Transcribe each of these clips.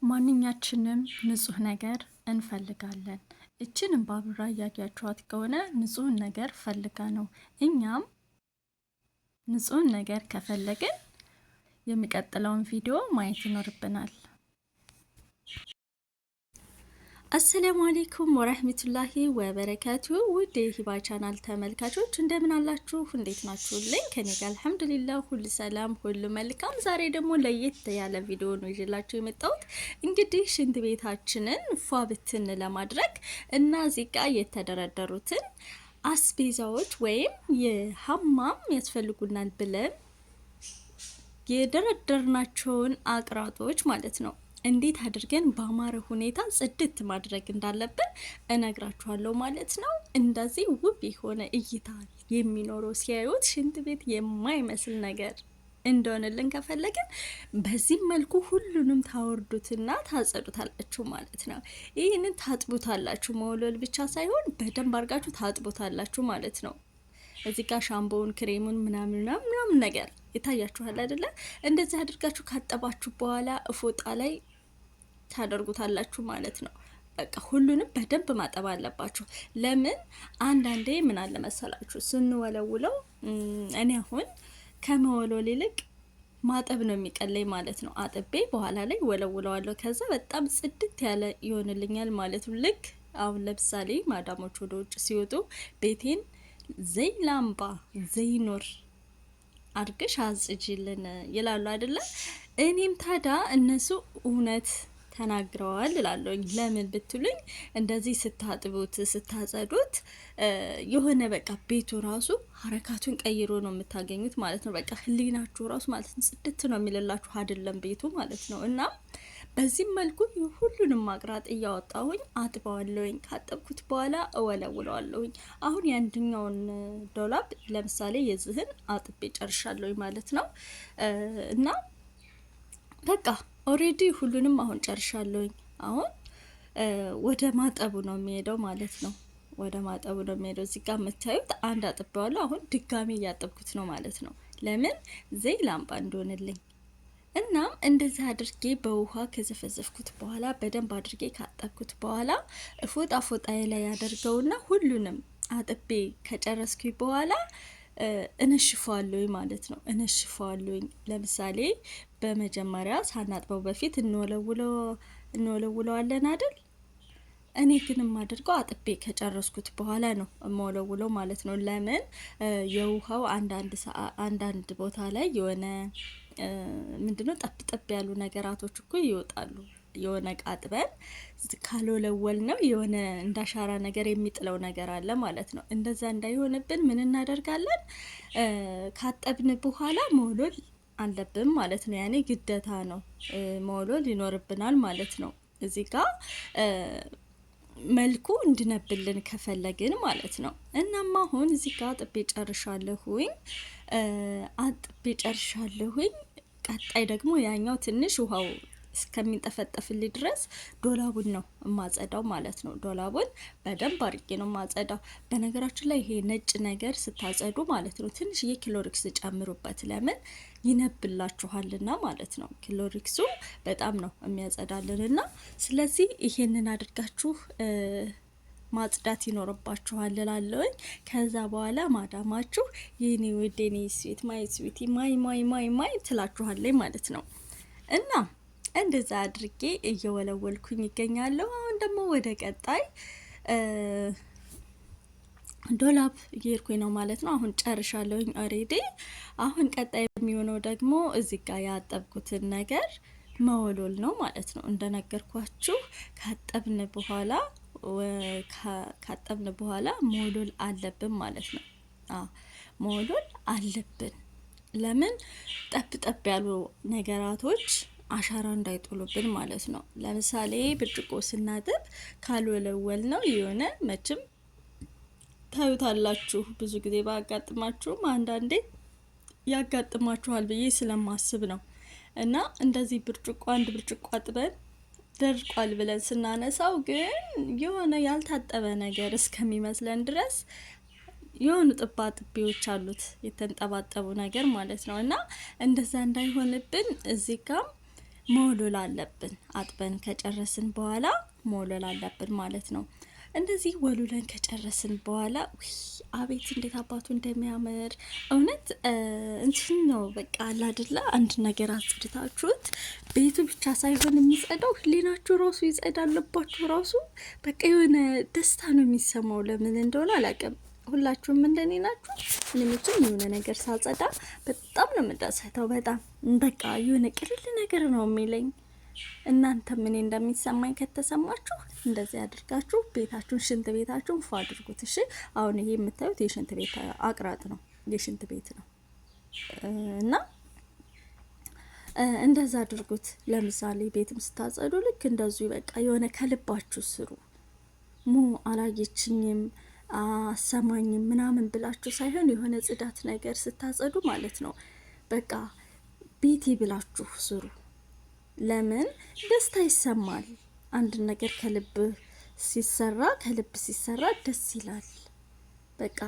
ማንኛችንም ንጹህ ነገር እንፈልጋለን። እችን ባቡራ እያያችኋት ከሆነ ንጹህ ነገር ፈልጋ ነው። እኛም ንጹህ ነገር ከፈለግን የሚቀጥለውን ቪዲዮ ማየት ይኖርብናል። አሰላሙ አለይኩም ወራህመቱላሂ ወበረካቱ። ውድ የሂባ ቻናል ተመልካቾች እንደምን አላችሁ? እንዴት ናችሁልኝ? ከኔ ጋር አልሐምዱሊላህ ሁሉ ሰላም፣ ሁሉ መልካም። ዛሬ ደግሞ ለየት ያለ ቪዲዮ ነው ይዤላችሁ የመጣሁት። እንግዲህ ሽንት ቤታችንን ፏ ብትን ለማድረግ እና እዚህ ጋር የተደረደሩትን አስቤዛዎች ወይም የሀማም ያስፈልጉናል ብለን የደረደርናቸውን አቅራጦች ማለት ነው እንዴት አድርገን በአማረ ሁኔታ ጽድት ማድረግ እንዳለብን እነግራችኋለሁ ማለት ነው። እንደዚህ ውብ የሆነ እይታ የሚኖረው ሲያዩት ሽንት ቤት የማይመስል ነገር እንደሆነልን ከፈለግን በዚህ መልኩ ሁሉንም ታወርዱትና ታጸዱታላችሁ ማለት ነው። ይህንን ታጥቡታላችሁ፣ መወለል ብቻ ሳይሆን በደንብ አድርጋችሁ ታጥቡታላችሁ ማለት ነው። እዚህ ጋር ሻምፖውን፣ ክሬሙን ምናምን ነገር ይታያችኋል አይደለ? እንደዚህ አድርጋችሁ ካጠባችሁ በኋላ ፎጣ ላይ ታደርጉታላችሁ ማለት ነው። በቃ ሁሉንም በደንብ ማጠብ አለባችሁ። ለምን አንዳንዴ ምን አለ መሰላችሁ ስንወለውለው እኔ አሁን ከመወለል ይልቅ ማጠብ ነው የሚቀለኝ ማለት ነው። አጥቤ በኋላ ላይ ወለውለዋለሁ። ከዛ በጣም ጽድት ያለ ይሆንልኛል ማለት ነው። ልክ አሁን ለምሳሌ ማዳሞች ወደ ውጭ ሲወጡ ቤቴን ዘይ ላምባ ዘይ ኖር አድርገሽ አጽጂልን ይላሉ አይደለ? እኔም ታዲያ እነሱ እውነት ተናግረዋል እላለሁ። ለምን ብትሉኝ እንደዚህ ስታጥቡት ስታጸዱት የሆነ በቃ ቤቱ ራሱ ሀረካቱን ቀይሮ ነው የምታገኙት ማለት ነው። በቃ ህሊናችሁ ራሱ ማለት ነው ጽድት ነው የሚልላችሁ አይደለም ቤቱ ማለት ነው። እና በዚህ መልኩ ሁሉንም ማቅራጥ እያወጣሁኝ አጥበዋለሁኝ። ካጠብኩት በኋላ እወለውለዋለሁኝ። አሁን የአንደኛውን ዶላብ ለምሳሌ የዚህን አጥቤ ጨርሻለሁኝ ማለት ነው። እና በቃ ኦሬዲ ሁሉንም አሁን ጨርሻለሁኝ። አሁን ወደ ማጠቡ ነው የሚሄደው ማለት ነው። ወደ ማጠቡ ነው የሚሄደው። እዚህ ጋር የምታዩት አንድ አጥቤዋለሁ። አሁን ድጋሚ እያጠብኩት ነው ማለት ነው። ለምን ዘይ ላምባ እንደሆነልኝ። እናም እንደዚህ አድርጌ በውሃ ከዘፈዘፍኩት በኋላ በደንብ አድርጌ ካጠብኩት በኋላ ፎጣ ላይ ያደርገውና ሁሉንም አጥቤ ከጨረስኩኝ በኋላ እነሽፈዋለሁኝ ማለት ነው። እነሽፈዋለሁኝ ለምሳሌ በመጀመሪያ ሳናጥበው በፊት እንወለውለዋለን አይደል? እኔ ግን የማደርገው አጥቤ ከጨረስኩት በኋላ ነው የምወለውለው ማለት ነው። ለምን የውሃው አንዳንድ ቦታ ላይ የሆነ ምንድነው ጠብ ያሉ ነገራቶች እኮ ይወጣሉ። የሆነ ቃጥበን ካልወለወል ነው የሆነ እንዳሻራ ነገር የሚጥለው ነገር አለ ማለት ነው። እንደዛ እንዳይሆንብን ምን እናደርጋለን? ካጠብን በኋላ መወለል አለብን ማለት ነው። ያኔ ግዴታ ነው መወለል ይኖርብናል ማለት ነው። እዚህ ጋር መልኩ እንድነብልን ከፈለግን ማለት ነው። እናም አሁን እዚህ ጋር አጥቤ ጨርሻለሁኝ። ቀጣይ ደግሞ ያኛው ትንሽ ውሃው እስከሚንጠፈጠፍልኝ ድረስ ዶላቡን ነው የማጸዳው ማለት ነው። ዶላቡን በደንብ አድርጌ ነው የማጸዳው። በነገራችን ላይ ይሄ ነጭ ነገር ስታጸዱ ማለት ነው ትንሽዬ ክሎሪክስ ጨምሩበት። ለምን ይነብላችኋልና ማለት ነው። ክሎሪክሱ በጣም ነው የሚያጸዳልንና ስለዚህ ይሄንን አድርጋችሁ ማጽዳት ይኖርባችኋል እላለሁኝ። ከዛ በኋላ ማዳማችሁ የኔ ውድ የኔ ስዊት ማይ ስዊቲ ማይ ትላችኋለች ማለት ነው። እና እንደዛ አድርጌ እየወለወልኩኝ ይገኛለሁ። አሁን ደግሞ ወደ ቀጣይ ዶላብ እየሄድኩኝ ነው ማለት ነው። አሁን ጨርሻለሁኝ ኦሬዲ። አሁን ቀጣይ የሚሆነው ደግሞ እዚህ ጋር ያጠብኩትን ነገር መወሎል ነው ማለት ነው። እንደነገርኳችሁ ካጠብን በኋላ መወሎል አለብን ማለት ነው። መወሎል አለብን። ለምን ጠብ ያሉ ነገራቶች አሻራ እንዳይጥሉብን ማለት ነው። ለምሳሌ ብርጭቆ ስናጥብ ካልወለወል ነው የሆነ መቼም ታዩታላችሁ። ብዙ ጊዜ ባያጋጥማችሁም አንዳንዴ ያጋጥማችኋል ብዬ ስለማስብ ነው። እና እንደዚህ አንድ ብርጭቆ አጥበን ደርቋል ብለን ስናነሳው ግን የሆነ ያልታጠበ ነገር እስከሚመስለን ድረስ የሆኑ ጥባጥቤዎች አሉት የተንጠባጠቡ ነገር ማለት ነው። እና እንደዛ እንዳይሆንብን እዚህ ጋር መወልወል አለብን። አጥበን ከጨረስን በኋላ መወልወል አለብን ማለት ነው። እንደዚህ ወሉለን ከጨረስን በኋላ አቤት እንዴት አባቱ እንደሚያምር እውነት እንትን ነው። በቃ አላድላ አንድ ነገር አጽድታችሁት ቤቱ ብቻ ሳይሆን የሚጸዳው ህሊናችሁ ራሱ ይጸዳል። ልባችሁ ራሱ በቃ የሆነ ደስታ ነው የሚሰማው። ለምን እንደሆነ አላውቅም። ሁላችሁም እንደኔ ናችሁ? እኔ መቼም የሆነ ነገር ሳጸዳ በጣም ነው የምደሰተው። በጣም በቃ የሆነ ቅልል ነገር ነው የሚለኝ። እናንተም እኔ እንደሚሰማኝ ከተሰማችሁ እንደዚህ አድርጋችሁ ቤታችሁን ሽንት ቤታችሁን ፏ አድርጉት። እሺ አሁን ይሄ የምታዩት የሽንት ቤት አቅራጥ ነው፣ የሽንት ቤት ነው እና እንደዛ አድርጉት። ለምሳሌ ቤትም ስታጸዱ ልክ እንደዚሁ በቃ የሆነ ከልባችሁ ስሩ። አላየችኝም አሰማኝም ምናምን ብላችሁ ሳይሆን የሆነ ጽዳት ነገር ስታጸዱ ማለት ነው በቃ ቤቴ ብላችሁ ስሩ። ለምን ደስታ ይሰማል። አንድ ነገር ከልብ ሲሰራ ደስ ይላል። በቃ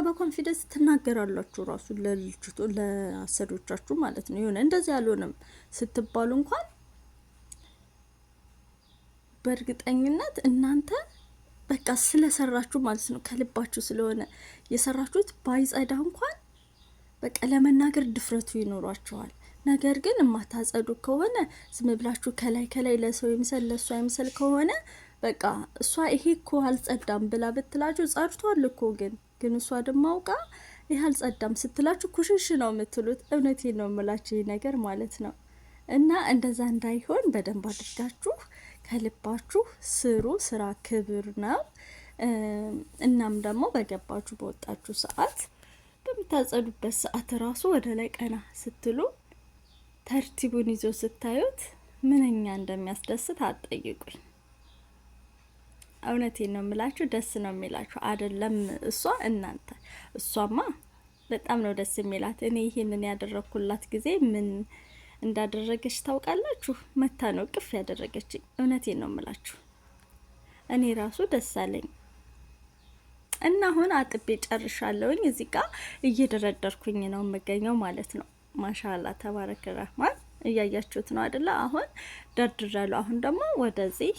በኮንፊደንስ ትናገራላችሁ ራሱ ለልጅቱ ለአሰሪዎቻችሁ ማለት ነው። የሆነ እንደዚህ አልሆነም ስትባሉ እንኳን በእርግጠኝነት እናንተ በቃ ስለሰራችሁ ማለት ነው ከልባችሁ ስለሆነ የሰራችሁት ባይጸዳ እንኳን በቃ ለመናገር ድፍረቱ ይኖሯችኋል። ነገር ግን የማታጸዱ ከሆነ ዝም ብላችሁ ከላይ ለሰው ይምሰል ለሷ ይምሰል ከሆነ በቃ እሷ ይሄ እኮ አልጸዳም ብላ ብትላችሁ ጸድቷል እኮ ግን እሷ ደግሞ አውቃ ይሄ አልጸዳም ስትላችሁ ኩሽሽ ነው የምትሉት። እውነቴን ነው የምላችሁ ይሄ ነገር ማለት ነው። እና እንደዛ እንዳይሆን በደንብ አድርጋችሁ ከልባችሁ ስሩ። ስራ ክብር ነው። እናም ደግሞ በገባችሁ በወጣችሁ ሰዓት በምታጸዱበት ሰዓት ራሱ ወደ ላይ ቀና ስትሉ ተርቲቡን ይዞ ስታዩት ምንኛ እንደሚያስደስት አትጠይቁኝ። እውነቴን ነው የምላችሁ፣ ደስ ነው የሚላችሁ አይደለም እሷ እናንተ። እሷማ በጣም ነው ደስ የሚላት። እኔ ይሄንን ያደረኩላት ጊዜ ምን እንዳደረገች ታውቃላችሁ? መታ ነው ቅፍ ያደረገችኝ። እውነቴን ነው የምላችሁ፣ እኔ ራሱ ደስ አለኝ። እና አሁን አጥቤ ጨርሻለሁኝ። እዚህ ጋር እየደረደርኩኝ ነው የምገኘው ማለት ነው። ማሻአላ ተባረክ ረህማን እያያችሁት ነው አይደለ? አሁን ደርድራለሁ። አሁን ደግሞ ወደዚህ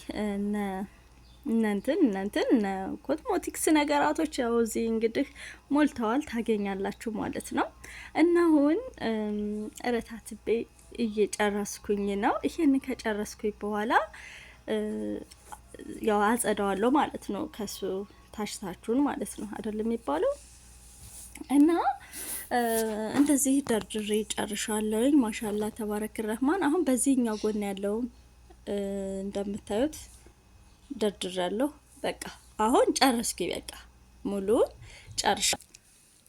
እናንተን ኮስሞቲክስ ነገራቶች ያው እዚህ እንግዲህ ሞልተዋል ታገኛላችሁ ማለት ነው። እና አሁን እረታትቤ እየጨረስኩኝ ነው። ይሄን ከጨረስኩኝ በኋላ ያው አጸዳዋለሁ ማለት ነው። ከሱ ታሽታችሁን ማለት ነው አይደለም የሚባለው። እና እንደዚህ ደርድሬ ጨርሻለሁኝ። ማሻአላ ተባረክ ረህማን። አሁን በዚህኛው ጎን ያለው እንደምታዩት ደርድሬያለሁ። በቃ አሁን ጨረስኩኝ። በቃ ሙሉን ጨርሻ።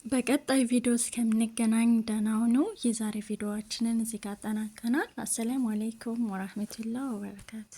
በቀጣይ ቪዲዮ እስከምንገናኝ ደህና ሁኑ። የዛሬ ቪዲዮአችንን እዚህ ጋር አጠናቀናል። አሰላሙ አለይኩም ወራህመቱላሂ ወበረካቱ።